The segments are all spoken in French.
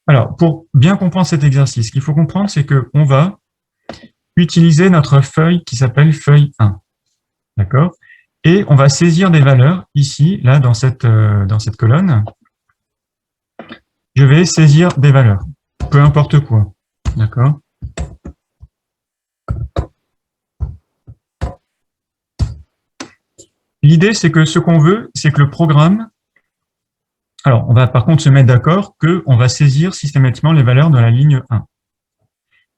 Alors, pour bien comprendre cet exercice, ce qu'il faut comprendre, c'est qu'on va utiliser notre feuille qui s'appelle feuille 1. D'accord? Et on va saisir des valeurs ici, là, dans cette colonne. Je vais saisir des valeurs, peu importe quoi. D'accord? L'idée, c'est que ce qu'on veut, c'est que le programme. Alors, on va par contre se mettre d'accord qu'on va saisir systématiquement les valeurs de la ligne 1.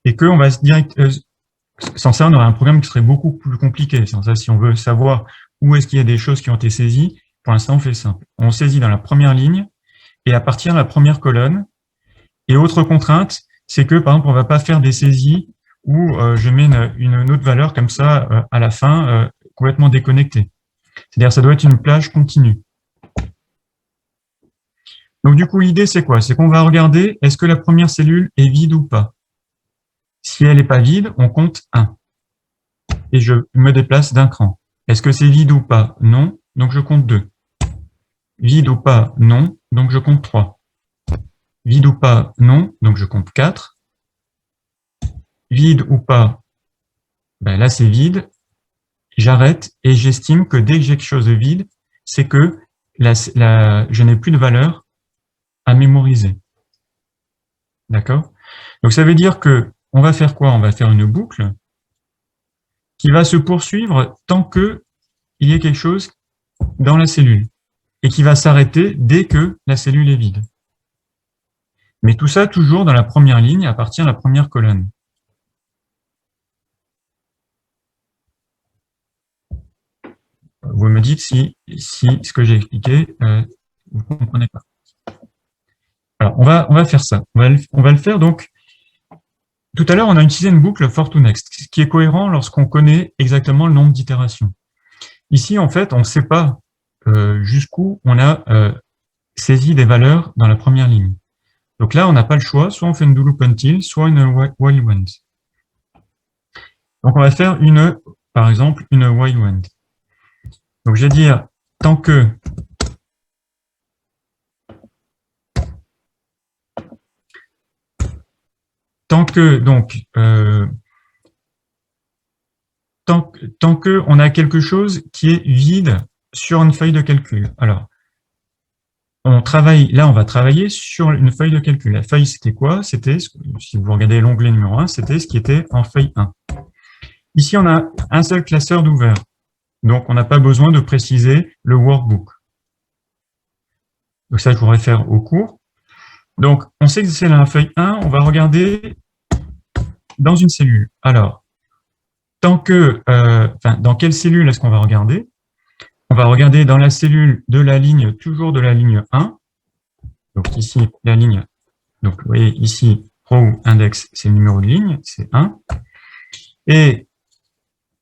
Et qu'on va sans ça, on aurait un programme qui serait beaucoup plus compliqué. Sans ça, si on veut savoir où est-ce qu'il y a des choses qui ont été saisies, pour l'instant, on fait simple. On saisit dans la première ligne et à partir de la première colonne. Et autre contrainte, c'est que, par exemple, on ne va pas faire des saisies où je mets une autre valeur comme ça à la fin, complètement déconnectée. C'est-à-dire ça doit être une plage continue. Donc du coup, l'idée, c'est quoi? C'est qu'on va regarder, est-ce que la première cellule est vide ou pas? Si elle n'est pas vide, on compte 1. Et je me déplace d'un cran. Est-ce que c'est vide ou pas? Non, donc je compte 2. Vide ou pas? Non, donc je compte 3. Vide ou pas? Non, donc je compte 4. Vide ou pas? Ben là, c'est vide. J'arrête et j'estime que dès que j'ai quelque chose de vide, c'est que je n'ai plus de valeur à mémoriser. D'accord? Donc ça veut dire que on va faire quoi? On va faire une boucle qui va se poursuivre tant qu'il y ait quelque chose dans la cellule et qui va s'arrêter dès que la cellule est vide. Mais tout ça toujours dans la première ligne à partir de la première colonne. Vous me dites si ce que j'ai expliqué, vous ne comprenez pas. Alors, on va faire ça. On va le faire donc. Tout à l'heure, on a utilisé une boucle for to next, ce qui est cohérent lorsqu'on connaît exactement le nombre d'itérations. Ici, en fait, on ne sait pas jusqu'où on a saisi des valeurs dans la première ligne. Donc là, on n'a pas le choix, soit on fait une do loop until, soit une while went. Donc on va faire par exemple, une while went. Donc je vais dire, tant que donc tant que on a quelque chose qui est vide sur une feuille de calcul. Alors, on va travailler sur une feuille de calcul. La feuille, c'était quoi? C'était, si vous regardez l'onglet numéro 1, c'était ce qui était en feuille 1. Ici, on a un seul classeur d'ouvert. Donc, on n'a pas besoin de préciser le workbook. Donc ça, je vous réfère au cours. Donc, on sait que c'est la feuille 1, on va regarder dans une cellule. Alors, dans quelle cellule est-ce qu'on va regarder? On va regarder dans la cellule de la ligne, toujours de la ligne 1. Donc ici, la ligne, donc vous voyez ici, row index, c'est le numéro de ligne, c'est 1. Et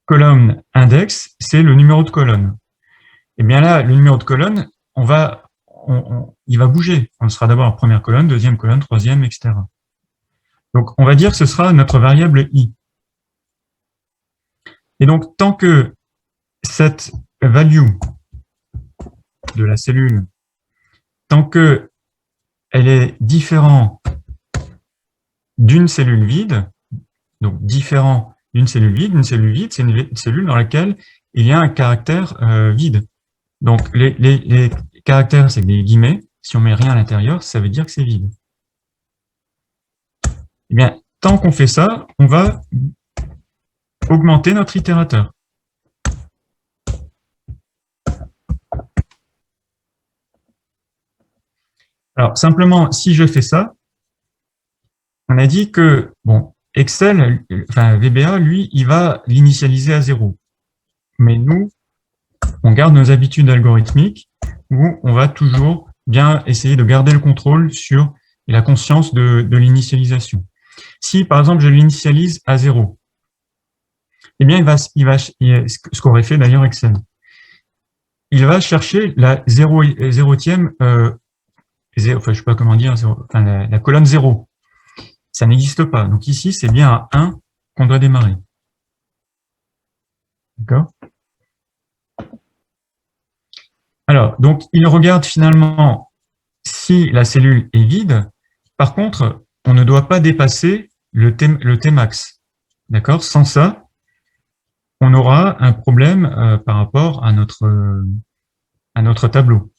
colonne index, c'est le numéro de colonne. Et bien là, le numéro de colonne, il va bouger. On sera d'abord en première colonne, deuxième colonne, troisième, etc. Donc on va dire que ce sera notre variable i. Et donc, tant que cette value de la cellule, tant que elle est différente d'une cellule vide, donc différent d'une cellule vide, c'est une cellule dans laquelle il y a un caractère vide. Donc, les caractères, c'est des guillemets. Si on met rien à l'intérieur, ça veut dire que c'est vide. Eh bien, tant qu'on fait ça, on va augmenter notre itérateur. Alors, simplement, si je fais ça, on a dit que, bon, Excel, enfin VBA, lui, il va l'initialiser à 0. Mais nous, on garde nos habitudes algorithmiques où on va toujours bien essayer de garder le contrôle sur la conscience de l'initialisation. Si, par exemple, je l'initialise à 0, eh bien, ce qu'aurait fait d'ailleurs Excel, il va chercher la zérotième, enfin, je sais pas comment dire, la colonne 0. Ça n'existe pas. Donc ici, c'est bien à 1 qu'on doit démarrer. D'accord? Alors, donc, il regarde finalement si la cellule est vide Par contre, on ne doit pas dépasser le Tmax. D'accord? Sans ça, on aura un problème par rapport à notre tableau.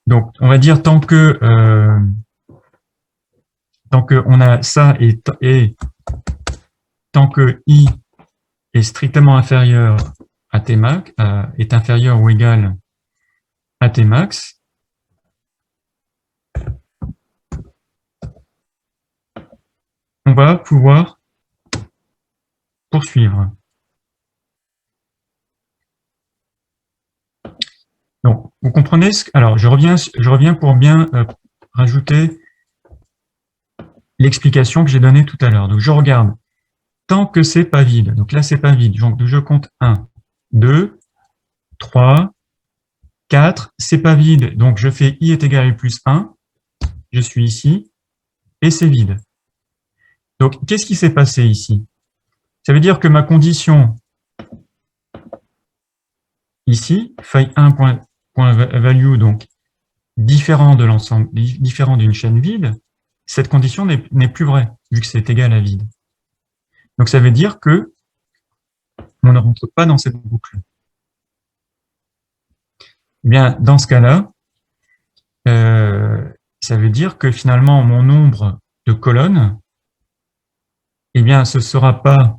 Donc, on va dire tant que on a ça et tant que I est strictement inférieur à Tmax, est inférieur ou égal à Tmax, on va pouvoir poursuivre. Donc, vous comprenez alors, je reviens pour bien rajouter l'explication que j'ai donnée tout à l'heure. Donc, je regarde tant que c'est pas vide. Donc là, c'est pas vide. Donc, je compte 1, 2, 3, 4. C'est pas vide. Donc, je fais I est égal à plus 1. Je suis ici. Et c'est vide. Donc, qu'est-ce qui s'est passé ici? Ça veut dire que ma condition ici, feuille 1 point value, donc différent de l'ensemble, différent d'une chaîne vide, cette condition n'est plus vraie, vu que c'est égal à vide. Donc, ça veut dire que on ne rentre pas dans cette boucle. Eh bien, dans ce cas-là, ça veut dire que finalement, mon nombre de colonnes, eh bien, ce sera pas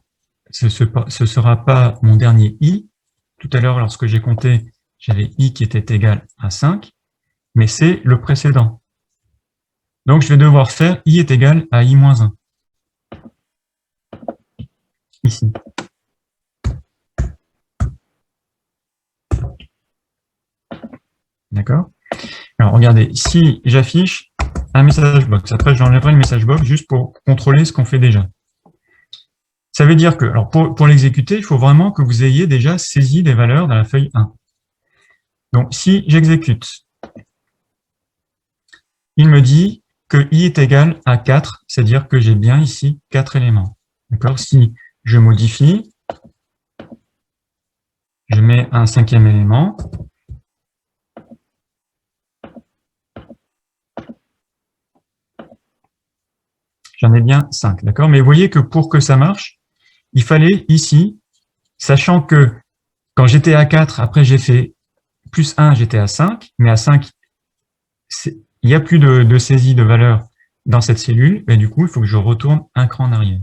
mon dernier I. Tout à l'heure, lorsque j'ai compté, j'avais I qui était égal à 5, mais c'est le précédent. Donc, je vais devoir faire I est égal à I moins 1. Ici. D'accord? Alors, regardez, si j'affiche un message box, après j'enlèverai le message box juste pour contrôler ce qu'on fait déjà. Ça veut dire que, alors pour l'exécuter, il faut vraiment que vous ayez déjà saisi des valeurs dans la feuille 1. Donc, si j'exécute, il me dit que I est égal à 4, c'est-à-dire que j'ai bien ici 4 éléments. D'accord? Si je modifie, je mets un 5e élément, j'en ai bien 5, d'accord? Mais vous voyez que pour que ça marche, il fallait ici, sachant que quand j'étais à 4, après j'ai fait plus 1, j'étais à 5, mais à 5, il n'y a plus de saisie de valeur dans cette cellule, et du coup, il faut que je retourne un cran en arrière.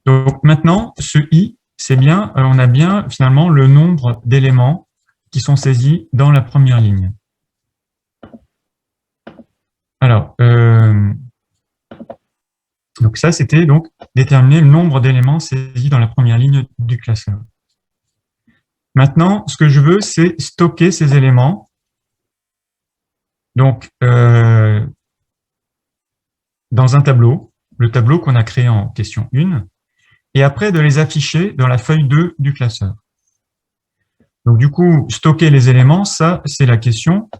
Donc maintenant, ce I, c'est bien, on a bien finalement le nombre d'éléments qui sont saisis dans la première ligne. Alors, donc ça, c'était donc déterminer le nombre d'éléments saisis dans la première ligne du classeur. Maintenant, ce que je veux, c'est stocker ces éléments. Donc, dans un tableau, le tableau qu'on a créé en question 1, et après de les afficher dans la feuille 2 du classeur. Donc, du coup, stocker les éléments, ça, c'est la question.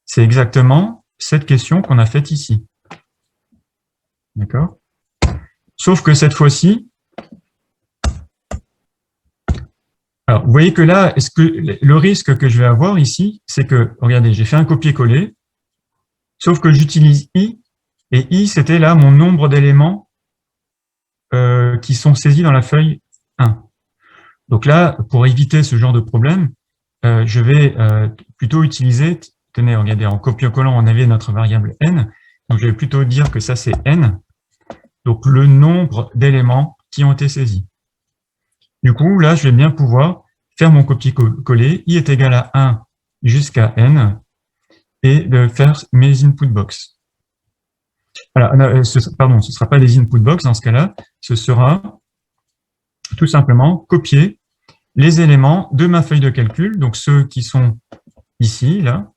C'est exactement cette question qu'on a faite ici. D'accord? Sauf que cette fois-ci, alors, vous voyez que là, le risque que je vais avoir ici, c'est que, regardez, j'ai fait un copier-coller, sauf que j'utilise I, et I, c'était là mon nombre d'éléments qui sont saisis dans la feuille 1. Donc là, pour éviter ce genre de problème, je vais plutôt utiliser, tenez, regardez, en copier-collant, on avait notre variable n, donc je vais plutôt dire que ça, c'est n, donc le nombre d'éléments qui ont été saisis. Du coup, là, je vais bien pouvoir faire mon copier-coller, i est égal à 1 jusqu'à n, et de faire mes input box. Voilà, pardon, ce ne sera pas des input box dans ce cas-là, ce sera tout simplement copier les éléments de ma feuille de calcul, donc ceux qui sont ici, là,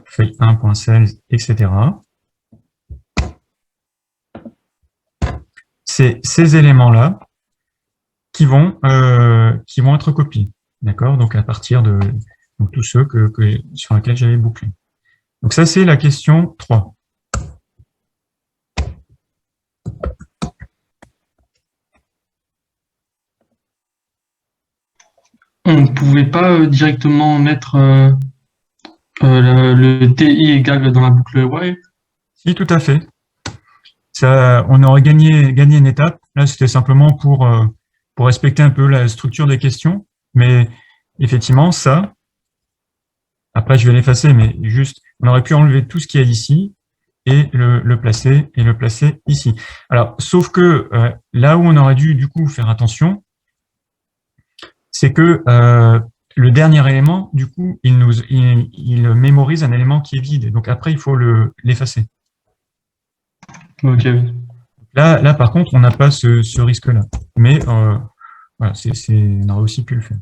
feuille 1.sales, etc. C'est ces éléments-là qui vont être copiés, d'accord? Donc à partir de tous ceux sur lesquels j'avais bouclé. Donc ça, c'est la question 3. On ne pouvait pas directement mettre le TI égale dans la boucle while. Si, tout à fait. Ça, on aurait gagné une étape. Là, c'était simplement pour respecter un peu la structure des questions. Mais effectivement, ça, après, je vais l'effacer, mais juste, on aurait pu enlever tout ce qu'il y a ici et le placer ici. Alors, sauf que là où on aurait dû du coup faire attention, c'est que le dernier élément, du coup, il mémorise un élément qui est vide. Donc après, il faut l'effacer. Ok. Là, par contre, on n'a pas ce risque-là. Mais voilà, on aurait aussi pu le faire.